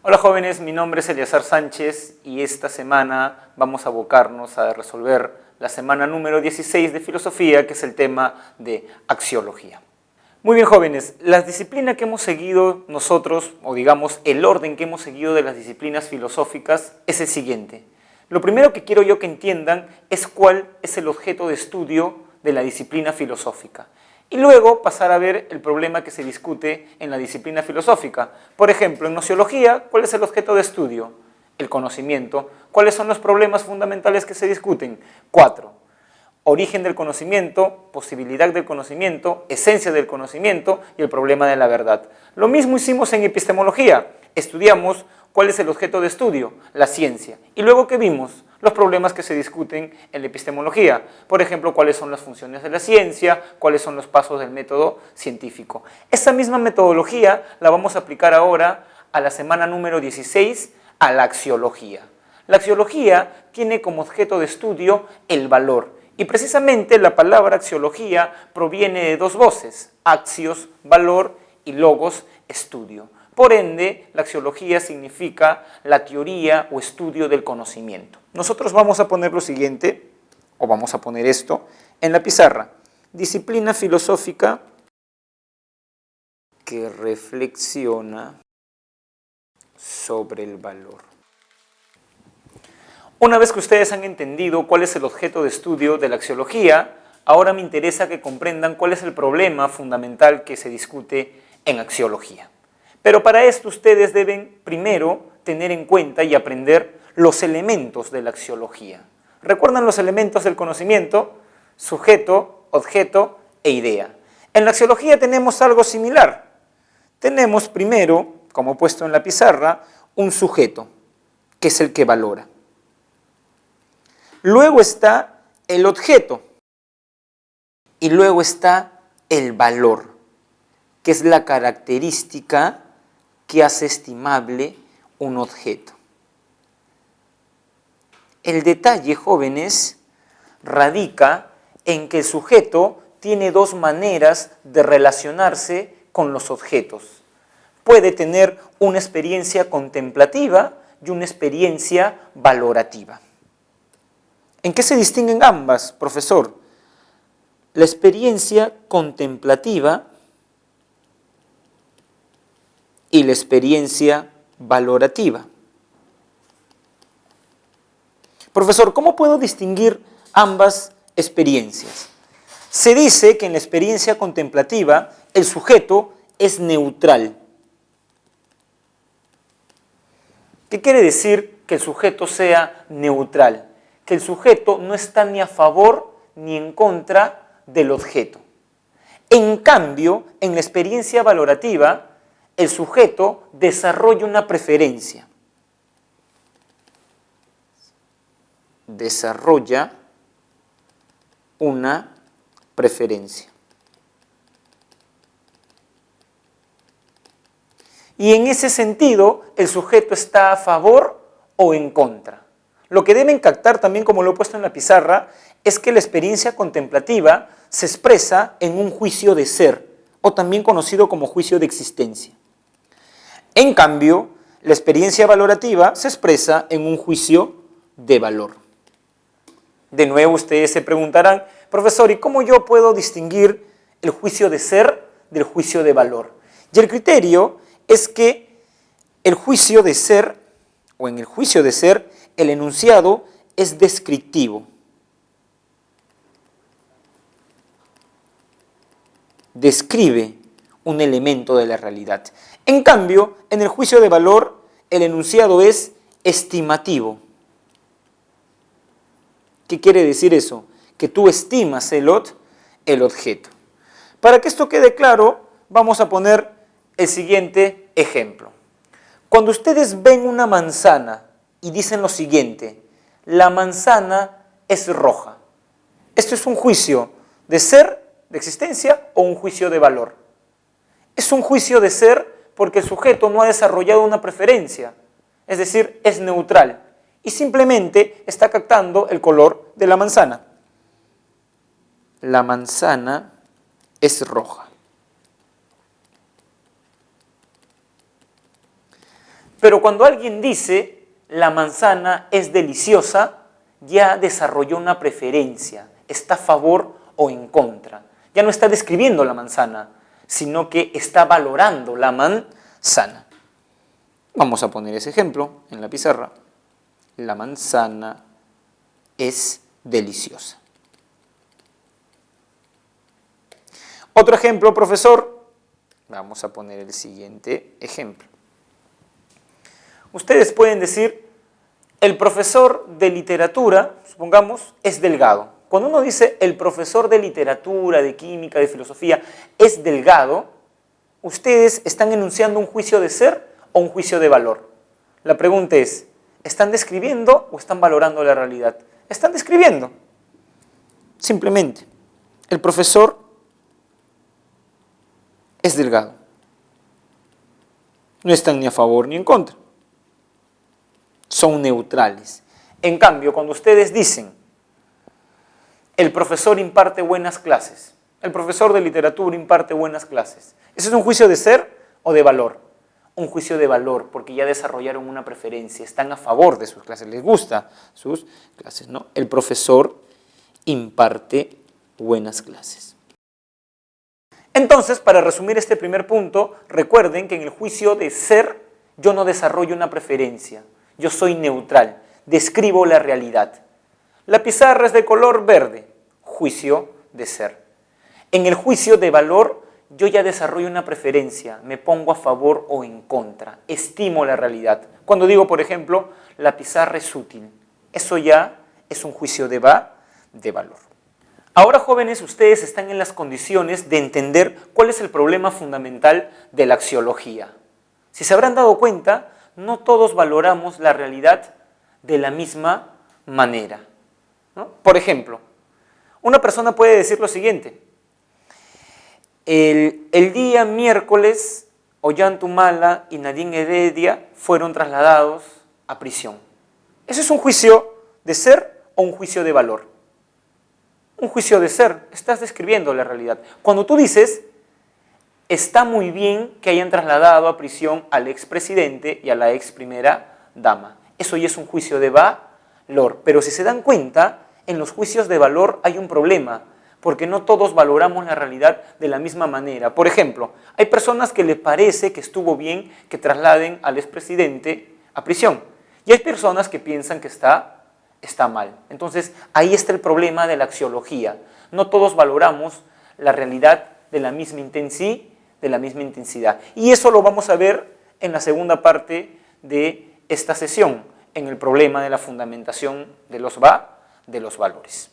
Hola jóvenes, mi nombre es Eleazar Sánchez y esta semana vamos a abocarnos a resolver la semana número 16 de filosofía, que es el tema de axiología. Muy bien jóvenes, la disciplina que hemos seguido nosotros, o digamos el orden que hemos seguido de las disciplinas filosóficas es el siguiente. Lo primero que quiero yo que entiendan es cuál es el objeto de estudio de la disciplina filosófica. Y luego pasar a ver el problema que se discute en la disciplina filosófica. Por ejemplo, en nociología, ¿cuál es el objeto de estudio? El conocimiento. ¿Cuáles son los problemas fundamentales que se discuten? 4. Origen del conocimiento, posibilidad del conocimiento, esencia del conocimiento y el problema de la verdad. Lo mismo hicimos en epistemología. Estudiamos cuál es el objeto de estudio, la ciencia. Y luego, ¿qué vimos? Los problemas que se discuten en la epistemología. Por ejemplo, cuáles son las funciones de la ciencia, cuáles son los pasos del método científico. Esa misma metodología la vamos a aplicar ahora a la semana número 16, a la axiología. La axiología tiene como objeto de estudio el valor. Y precisamente la palabra axiología proviene de dos voces, axios, valor, y logos, estudio. Por ende, la axiología significa la teoría o estudio del conocimiento. Nosotros vamos a poner lo siguiente, o vamos a poner esto, en la pizarra. Disciplina filosófica que reflexiona sobre el valor. Una vez que ustedes han entendido cuál es el objeto de estudio de la axiología, ahora me interesa que comprendan cuál es el problema fundamental que se discute en axiología. Pero para esto ustedes deben primero tener en cuenta y aprender los elementos de la axiología. ¿Recuerdan los elementos del conocimiento? Sujeto, objeto e idea. En la axiología tenemos algo similar. Tenemos primero, como puesto en la pizarra, un sujeto, que es el que valora. Luego está el objeto y luego está el valor, que es la característica que hace estimable un objeto. El detalle, jóvenes, radica en que el sujeto tiene dos maneras de relacionarse con los objetos. Puede tener una experiencia contemplativa y una experiencia valorativa. ¿En qué se distinguen ambas, profesor? La experiencia contemplativa y la experiencia valorativa. Profesor, ¿cómo puedo distinguir ambas experiencias? Se dice que en la experiencia contemplativa el sujeto es neutral. ¿Qué quiere decir que el sujeto sea neutral? Que el sujeto no está ni a favor ni en contra del objeto. En cambio, en la experiencia valorativa, el sujeto desarrolla una preferencia. Desarrolla una preferencia. Y en ese sentido, el sujeto está a favor o en contra. Lo que deben captar también, como lo he puesto en la pizarra, es que la experiencia contemplativa se expresa en un juicio de ser, o también conocido como juicio de existencia. En cambio, la experiencia valorativa se expresa en un juicio de valor. De nuevo, ustedes se preguntarán, profesor, ¿y cómo yo puedo distinguir el juicio de ser del juicio de valor? Y el criterio es que el juicio de ser, o en el juicio de ser, el enunciado es descriptivo. Describe un elemento de la realidad. En cambio, en el juicio de valor, el enunciado es estimativo. ¿Qué quiere decir eso? Que tú estimas el objeto. Para que esto quede claro, vamos a poner el siguiente ejemplo. Cuando ustedes ven una manzana y dicen lo siguiente, la manzana es roja. ¿Esto es un juicio de ser, de existencia, o un juicio de valor? Es un juicio de ser porque el sujeto no ha desarrollado una preferencia, es decir, es neutral y simplemente está captando el color de la manzana. La manzana es roja. Pero cuando alguien dice la manzana es deliciosa, ya desarrolló una preferencia, está a favor o en contra. Ya no está describiendo la manzana, sino que está valorando la manzana. Vamos a poner ese ejemplo en la pizarra. La manzana es deliciosa. Otro ejemplo, profesor. Vamos a poner el siguiente ejemplo. Ustedes pueden decir, el profesor de literatura, supongamos, es delgado. Cuando uno dice el profesor de literatura, de química, de filosofía, es delgado, ustedes están enunciando un juicio de ser o un juicio de valor. La pregunta es, ¿están describiendo o están valorando la realidad? Están describiendo. Simplemente, el profesor es delgado. No están ni a favor ni en contra. Son neutrales. En cambio, cuando ustedes dicen, el profesor imparte buenas clases, el profesor de literatura imparte buenas clases, ¿ese es un juicio de ser o de valor? Un juicio de valor, porque ya desarrollaron una preferencia, están a favor de sus clases, les gusta sus clases, ¿no? El profesor imparte buenas clases. Entonces, para resumir este primer punto, recuerden que en el juicio de ser yo no desarrollo una preferencia, yo soy neutral, describo la realidad. La pizarra es de color verde, juicio de ser. En el juicio de valor yo ya desarrollo una preferencia, me pongo a favor o en contra, estimo la realidad. Cuando digo, por ejemplo, la pizarra es útil, eso ya es un juicio de valor. Ahora, jóvenes, ustedes están en las condiciones de entender cuál es el problema fundamental de la axiología. Si se habrán dado cuenta, no todos valoramos la realidad de la misma manera, ¿no? Por ejemplo, una persona puede decir lo siguiente: el día miércoles, Ollantumala y Nadine Heredia fueron trasladados a prisión. ¿Eso es un juicio de ser o un juicio de valor? Un juicio de ser, estás describiendo la realidad. Cuando tú dices, está muy bien que hayan trasladado a prisión al expresidente y a la ex primera dama, eso ya es un juicio de valor. Pero si se dan cuenta, en los juicios de valor hay un problema, porque no todos valoramos la realidad de la misma manera. Por ejemplo, hay personas que les parece que estuvo bien que trasladen al expresidente a prisión, y hay personas que piensan que está mal. Entonces, ahí está el problema de la axiología. No todos valoramos la realidad de la misma intensidad. Y eso lo vamos a ver en la segunda parte de esta sesión, en el problema de la fundamentación de los valores.